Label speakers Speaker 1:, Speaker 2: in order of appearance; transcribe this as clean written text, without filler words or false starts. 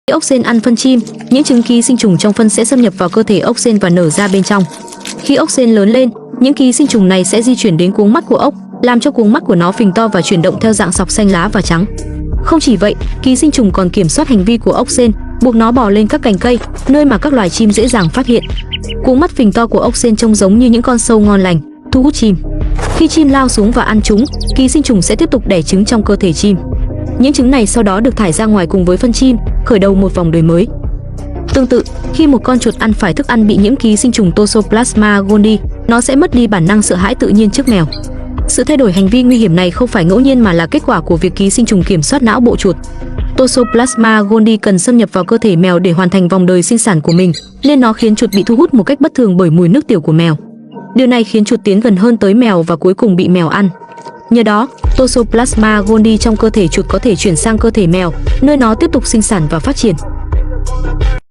Speaker 1: Khi ốc sên ăn phân chim, những trứng ký sinh trùng trong phân sẽ xâm nhập vào cơ thể ốc sên và nở ra bên trong. Khi ốc sên lớn lên, những ký sinh trùng này sẽ di chuyển đến cuống mắt của ốc, làm cho cuống mắt của nó phình to và chuyển động theo dạng sọc xanh lá và trắng. Không chỉ vậy, ký sinh trùng còn kiểm soát hành vi của ốc sên, buộc nó bò lên các cành cây, nơi mà các loài chim dễ dàng phát hiện. Cuống mắt phình to của ốc sên trông giống như những con sâu ngon lành, thu hút chim. Khi chim lao xuống và ăn chúng, ký sinh trùng sẽ tiếp tục đẻ trứng trong cơ thể chim. Những trứng này sau đó được thải ra ngoài cùng với phân chim, khởi đầu một vòng đời mới. Tương tự, khi một con chuột ăn phải thức ăn bị nhiễm ký sinh trùng Toxoplasma gondii, nó sẽ mất đi bản năng sợ hãi tự nhiên trước mèo. Sự thay đổi hành vi nguy hiểm này không phải ngẫu nhiên mà là kết quả của việc ký sinh trùng kiểm soát não bộ chuột. Toxoplasma gondii cần xâm nhập vào cơ thể mèo để hoàn thành vòng đời sinh sản của mình, nên nó khiến chuột bị thu hút một cách bất thường bởi mùi nước tiểu của mèo. Điều này khiến chuột tiến gần hơn tới mèo và cuối cùng bị mèo ăn. Nhờ đó, Toxoplasma gondii trong cơ thể chuột có thể chuyển sang cơ thể mèo, nơi nó tiếp tục sinh sản và phát triển.